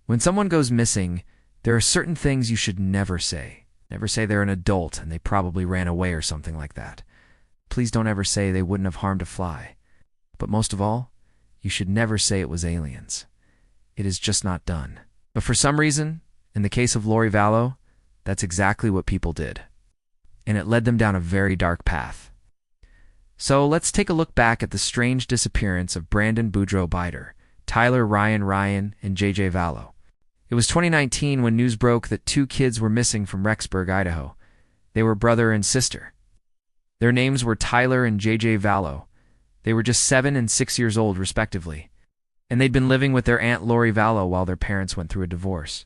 When someone goes missing, there are certain things you should never say. Never say they're an adult and they probably ran away or something like that. Please don't ever say they wouldn't have harmed a fly. But most of all, you should never say it was aliens. It is just not done. But for some reason, in the case of Lori Vallow, that's exactly what people did. And it led them down a very dark path. So let's take a look back at the strange disappearance of Brandon Boudreaux Bider, Tyler Ryan, and JJ Vallow. It was 2019 when news broke that 2 kids were missing from Rexburg, Idaho. They were brother and sister. Their names were Tyler and JJ Vallow. They were just 7 and 6 years old, respectively. And they'd been living with their aunt Lori Vallow while their parents went through a divorce.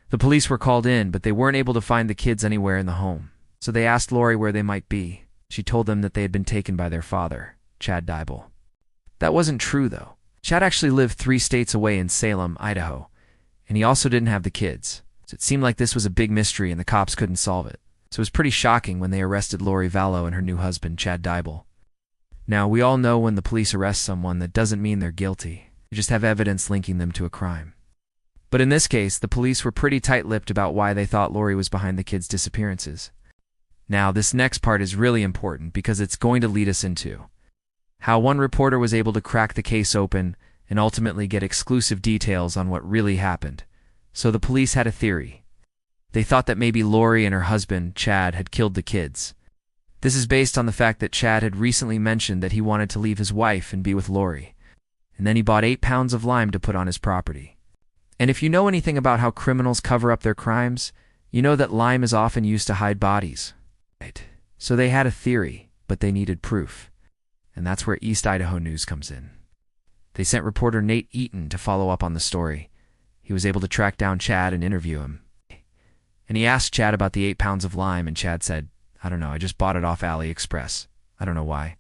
The police were called in, but they weren't able to find the kids anywhere in the home. So they asked Lori where they might be. She told them that they had been taken by their father, Chad Daybell. That wasn't true, though. Chad actually lived 3 states away in Salem, Idaho, and he also didn't have the kids. So it seemed like this was a big mystery and the cops couldn't solve it. So it was pretty shocking when they arrested Lori Vallow and her new husband, Chad Daybell. Now, we all know when the police arrest someone, that doesn't mean they're guilty. They just have evidence linking them to a crime. But in this case, the police were pretty tight-lipped about why they thought Lori was behind the kids' disappearances. Now, this next part is really important because it's going to lead us into how one reporter was able to crack the case open and ultimately get exclusive details on what really happened. So the police had a theory. They thought that maybe Lori and her husband, Chad, had killed the kids. This is based on the fact that Chad had recently mentioned that he wanted to leave his wife and be with Lori. And then he bought 8 pounds of lime to put on his property. And if you know anything about how criminals cover up their crimes, you know that lime is often used to hide bodies. Right? So they had a theory, but they needed proof. And that's where East Idaho News comes in. They sent reporter Nate Eaton to follow up on the story. He was able to track down Chad and interview him. And he asked Chad about the 8 pounds of lime, and Chad said, "I don't know, I just bought it off AliExpress. I don't know why."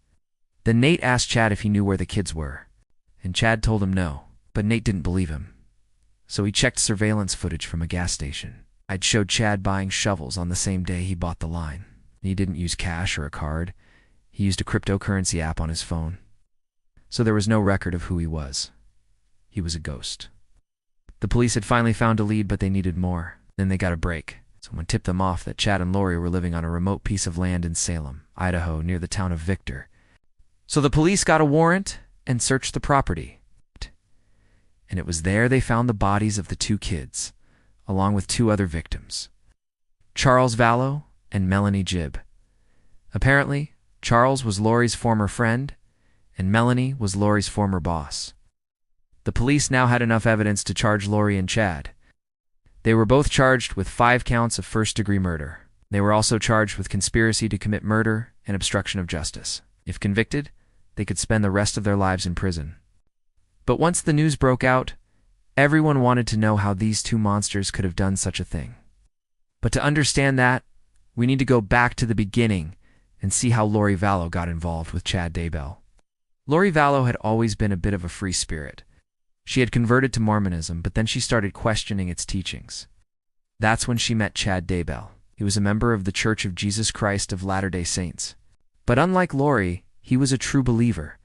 Then Nate asked Chad if he knew where the kids were. And Chad told him no, but Nate didn't believe him. So he checked surveillance footage from a gas station. I'd showed Chad buying shovels on the same day he bought the line. He didn't use cash or a card. He used a cryptocurrency app on his phone. So there was no record of who he was. He was a ghost. The police had finally found a lead, but they needed more. Then they got a break. Someone tipped them off that Chad and Lori were living on a remote piece of land in Salem, Idaho, near the town of Victor. So the police got a warrant and searched the property. And it was there they found the bodies of the 2 kids, along with 2 other victims, Charles Vallow and Melanie Gibb. Apparently, Charles was Lori's former friend, and Melanie was Lori's former boss. The police now had enough evidence to charge Lori and Chad. They were both charged with 5 counts of first-degree murder. They were also charged with conspiracy to commit murder and obstruction of justice. If convicted, they could spend the rest of their lives in prison. But once the news broke out, everyone wanted to know how these 2 monsters could have done such a thing. But to understand that, we need to go back to the beginning and see how Lori Vallow got involved with Chad Daybell. Lori Vallow had always been a bit of a free spirit. She had converted to Mormonism, but then she started questioning its teachings. That's when she met Chad Daybell. He was a member of the Church of Jesus Christ of Latter-day Saints. But unlike Lori, he was a true believer.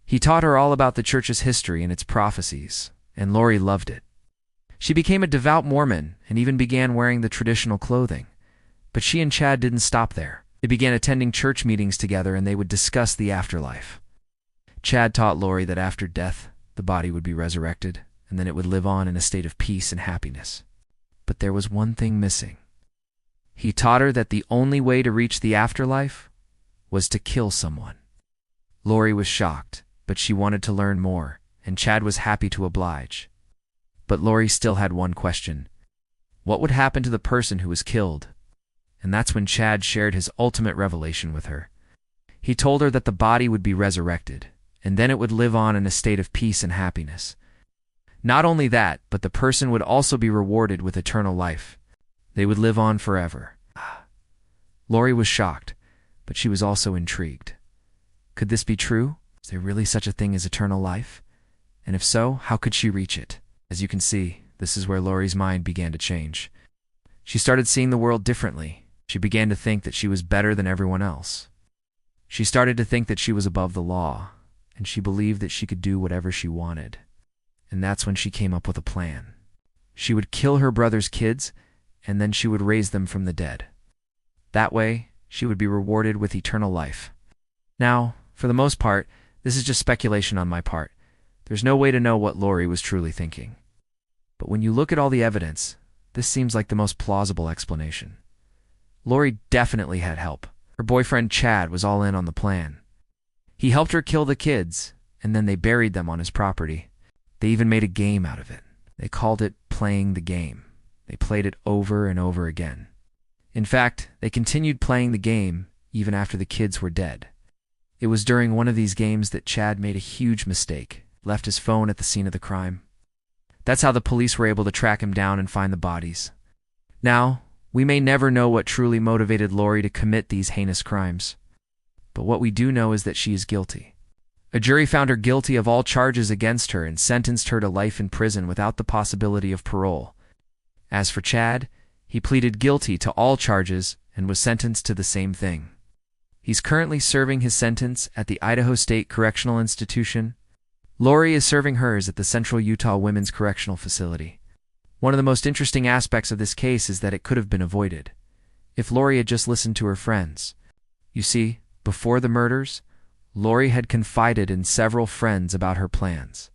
He taught her all about the church's history and its prophecies, and Lori loved it. She became a devout Mormon and even began wearing the traditional clothing. But she and Chad didn't stop there. They began attending church meetings together, and they would discuss the afterlife. Chad taught Lori that after death, the body would be resurrected, and then it would live on in a state of peace and happiness. But there was one thing missing. He taught her that the only way to reach the afterlife was to kill someone. Lori was shocked, but she wanted to learn more, and Chad was happy to oblige. But Lori still had one question. What would happen to the person who was killed? And that's when Chad shared his ultimate revelation with her. He told her that the body would be resurrected, and then it would live on in a state of peace and happiness. Not only that, but the person would also be rewarded with eternal life. They would live on forever. Lori was shocked, but she was also intrigued. Could this be true? Is there really such a thing as eternal life? And if so, how could she reach it? As you can see, this is where Lori's mind began to change. She started seeing the world differently. She began to think that she was better than everyone else. She started to think that she was above the law, and she believed that she could do whatever she wanted. And that's when she came up with a plan. she would kill her brother's kids, and then she would raise them from the dead. That way, she would be rewarded with eternal life. Now, for the most part, this is just speculation on my part. There's no way to know what Lori was truly thinking. But when you look at all the evidence, this seems like the most plausible explanation. Lori definitely had help. Her boyfriend Chad was all in on the plan. He helped her kill the kids, and then they buried them on his property. They even made a game out of it. They called it playing the game. They played it over and over again. In fact, they continued playing the game even after the kids were dead. It was during one of these games that Chad made a huge mistake, left his phone at the scene of the crime. That's how the police were able to track him down and find the bodies. Now, we may never know what truly motivated Lori to commit these heinous crimes. But what we do know is that she is guilty. A jury found her guilty of all charges against her and sentenced her to life in prison without the possibility of parole. As for Chad, he pleaded guilty to all charges and was sentenced to the same thing. He's currently serving his sentence at the Idaho State Correctional Institution. Lori is serving hers at the Central Utah Women's Correctional Facility. One of the most interesting aspects of this case is that it could have been avoided if Lori had just listened to her friends. You see, before the murders, Lori had confided in several friends about her plans.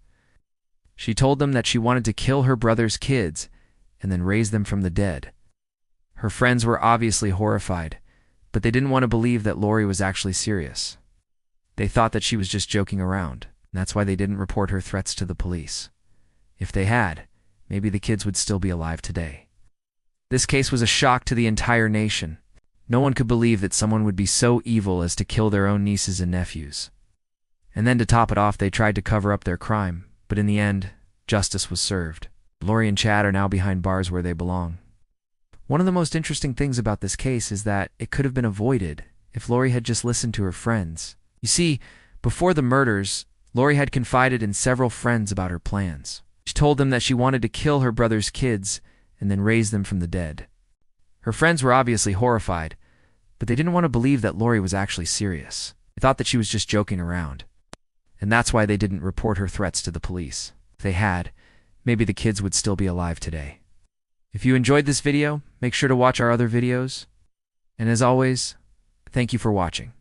She told them that she wanted to kill her brother's kids and then raise them from the dead. Her friends were obviously horrified, but they didn't want to believe that Lori was actually serious. They thought that she was just joking around, and that's why they didn't report her threats to the police. If they had, maybe the kids would still be alive today. This case was a shock to the entire nation. No one could believe that someone would be so evil as to kill their own nieces and nephews. And then to top it off, they tried to cover up their crime, but in the end, justice was served. Lori and Chad are now behind bars where they belong. One of the most interesting things about this case is that it could have been avoided if Lori had just listened to her friends. You see, before the murders, Lori had confided in several friends about her plans. She told them that she wanted to kill her brother's kids and then raise them from the dead. Her friends were obviously horrified, but they didn't want to believe that Lori was actually serious. They thought that she was just joking around. And that's why they didn't report her threats to the police. If they had, maybe the kids would still be alive today. If you enjoyed this video, make sure to watch our other videos. And as always, thank you for watching.